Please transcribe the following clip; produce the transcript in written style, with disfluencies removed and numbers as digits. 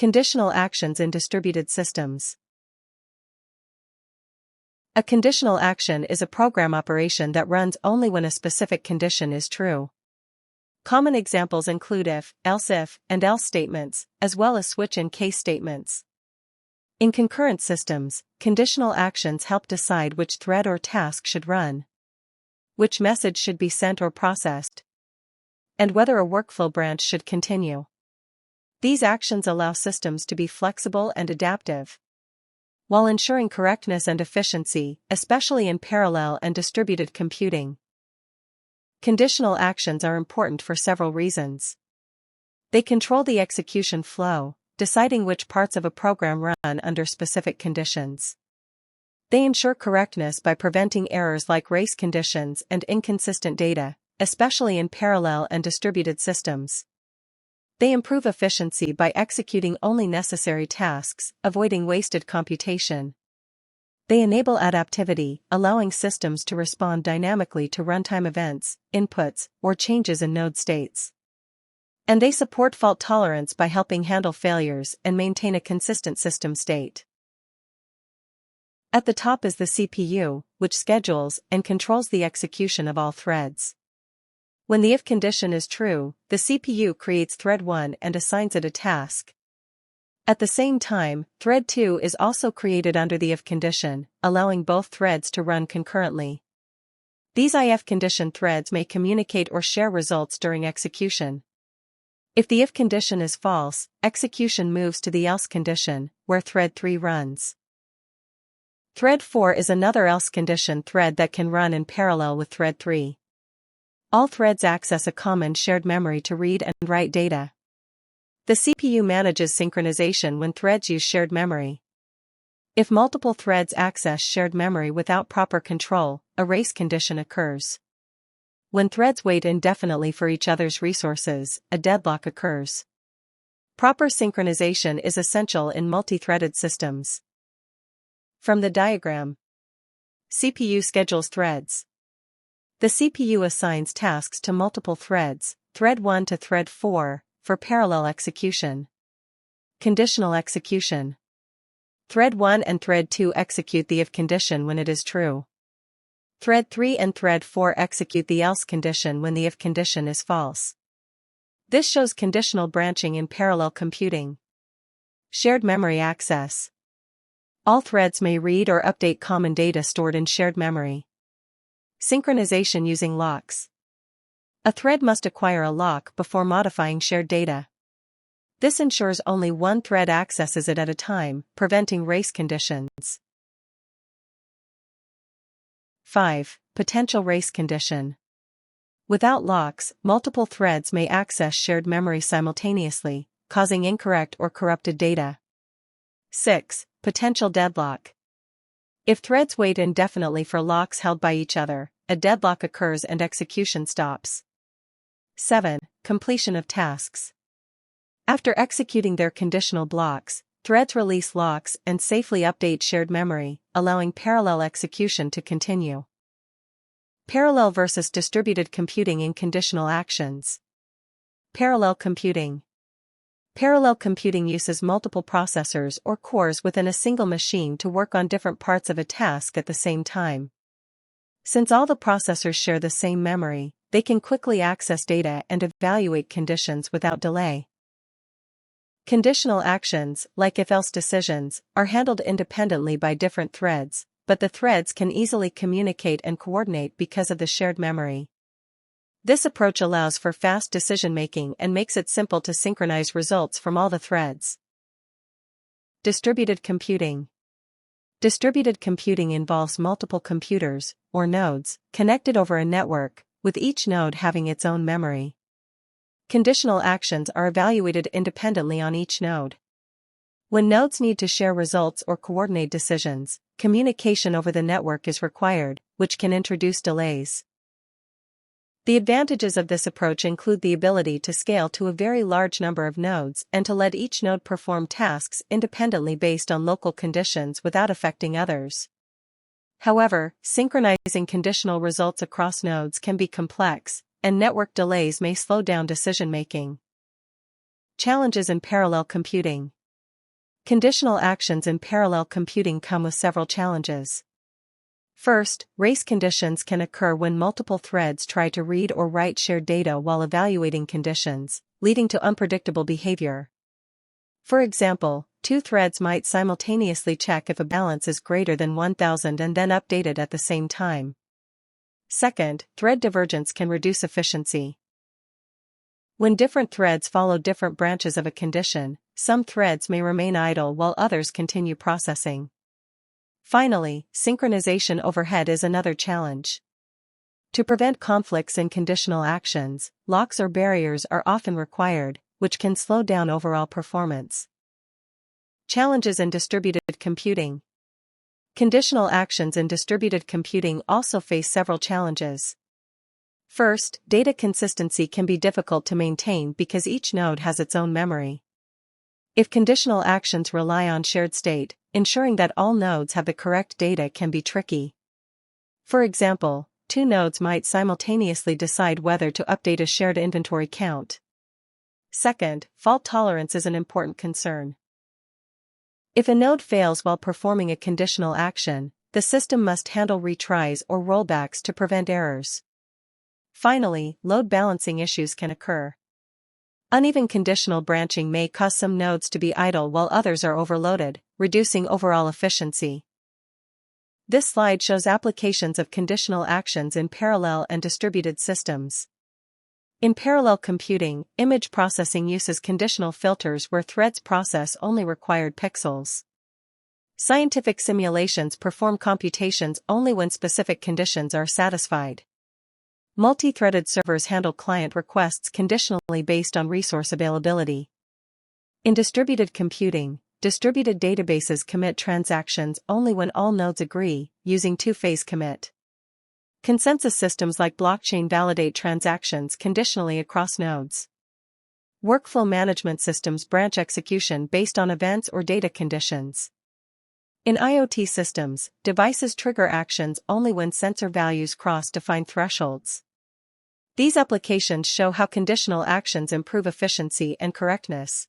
Conditional actions in distributed systems. A conditional action is a program operation that runs only when a specific condition is true. Common examples include if, else if, and else statements, as well as switch and case statements. In concurrent systems, conditional actions help decide which thread or task should run, which message should be sent or processed, and whether a workflow branch should continue. These actions allow systems to be flexible and adaptive, while ensuring correctness and efficiency, especially in parallel and distributed computing. Conditional actions are important for several reasons. They control the execution flow, deciding which parts of a program run under specific conditions. They ensure correctness by preventing errors like race conditions and inconsistent data, especially in parallel and distributed systems. They improve efficiency by executing only necessary tasks, avoiding wasted computation. They enable adaptivity, allowing systems to respond dynamically to runtime events, inputs, or changes in node states. And they support fault tolerance by helping handle failures and maintain a consistent system state. At the top is the CPU, which schedules and controls the execution of all threads. When the if condition is true, the CPU creates thread 1 and assigns it a task. At the same time, thread 2 is also created under the if condition, allowing both threads to run concurrently. These if condition threads may communicate or share results during execution. If the if condition is false, execution moves to the else condition, where thread 3 runs. Thread 4 is another else condition thread that can run in parallel with thread 3. All threads access a common shared memory to read and write data. The CPU manages synchronization when threads use shared memory. If multiple threads access shared memory without proper control, a race condition occurs. When threads wait indefinitely for each other's resources, a deadlock occurs. Proper synchronization is essential in multithreaded systems. From the diagram, CPU schedules threads. The CPU assigns tasks to multiple threads, thread 1 to thread 4, for parallel execution. Conditional execution. Thread 1 and thread 2 execute the if condition when it is true. Thread 3 and thread 4 execute the else condition when the if condition is false. This shows conditional branching in parallel computing. Shared memory access. All threads may read or update common data stored in shared memory. Synchronization using locks. A thread must acquire a lock before modifying shared data. This ensures only one thread accesses it at a time, preventing race conditions. 5. Potential race condition. Without locks, multiple threads may access shared memory simultaneously, causing incorrect or corrupted data. 6. Potential deadlock. If threads wait indefinitely for locks held by each other, a deadlock occurs and execution stops. 7. Completion of tasks. After executing their conditional blocks, threads release locks and safely update shared memory, allowing parallel execution to continue. Parallel versus distributed computing in conditional actions. Parallel computing. Parallel computing uses multiple processors or cores within a single machine to work on different parts of a task at the same time. Since all the processors share the same memory, they can quickly access data and evaluate conditions without delay. Conditional actions, like if-else decisions, are handled independently by different threads, but the threads can easily communicate and coordinate because of the shared memory. This approach allows for fast decision-making and makes it simple to synchronize results from all the threads. Distributed computing. Distributed computing involves multiple computers, or nodes, connected over a network, with each node having its own memory. Conditional actions are evaluated independently on each node. When nodes need to share results or coordinate decisions, communication over the network is required, which can introduce delays. The advantages of this approach include the ability to scale to a very large number of nodes and to let each node perform tasks independently based on local conditions without affecting others. However, synchronizing conditional results across nodes can be complex, and network delays may slow down decision-making. Challenges in parallel computing. Conditional actions in parallel computing come with several challenges. First, race conditions can occur when multiple threads try to read or write shared data while evaluating conditions, leading to unpredictable behavior. For example, two threads might simultaneously check if a balance is greater than 1000 and then update it at the same time. Second, thread divergence can reduce efficiency. When different threads follow different branches of a condition, some threads may remain idle while others continue processing. Finally, synchronization overhead is another challenge. To prevent conflicts in conditional actions, locks or barriers are often required, which can slow down overall performance. Challenges in distributed computing. Conditional actions in distributed computing also face several challenges. First, data consistency can be difficult to maintain because each node has its own memory. If conditional actions rely on shared state, ensuring that all nodes have the correct data can be tricky. For example, two nodes might simultaneously decide whether to update a shared inventory count. Second, fault tolerance is an important concern. If a node fails while performing a conditional action, the system must handle retries or rollbacks to prevent errors. Finally, load balancing issues can occur. Uneven conditional branching may cause some nodes to be idle while others are overloaded, reducing overall efficiency. This slide shows applications of conditional actions in parallel and distributed systems. In parallel computing, image processing uses conditional filters where threads process only required pixels. Scientific simulations perform computations only when specific conditions are satisfied. Multithreaded servers handle client requests conditionally based on resource availability. In distributed computing, distributed databases commit transactions only when all nodes agree, using two-phase commit. Consensus systems like blockchain validate transactions conditionally across nodes. Workflow management systems branch execution based on events or data conditions. In IoT systems, devices trigger actions only when sensor values cross defined thresholds. These applications show how conditional actions improve efficiency and correctness.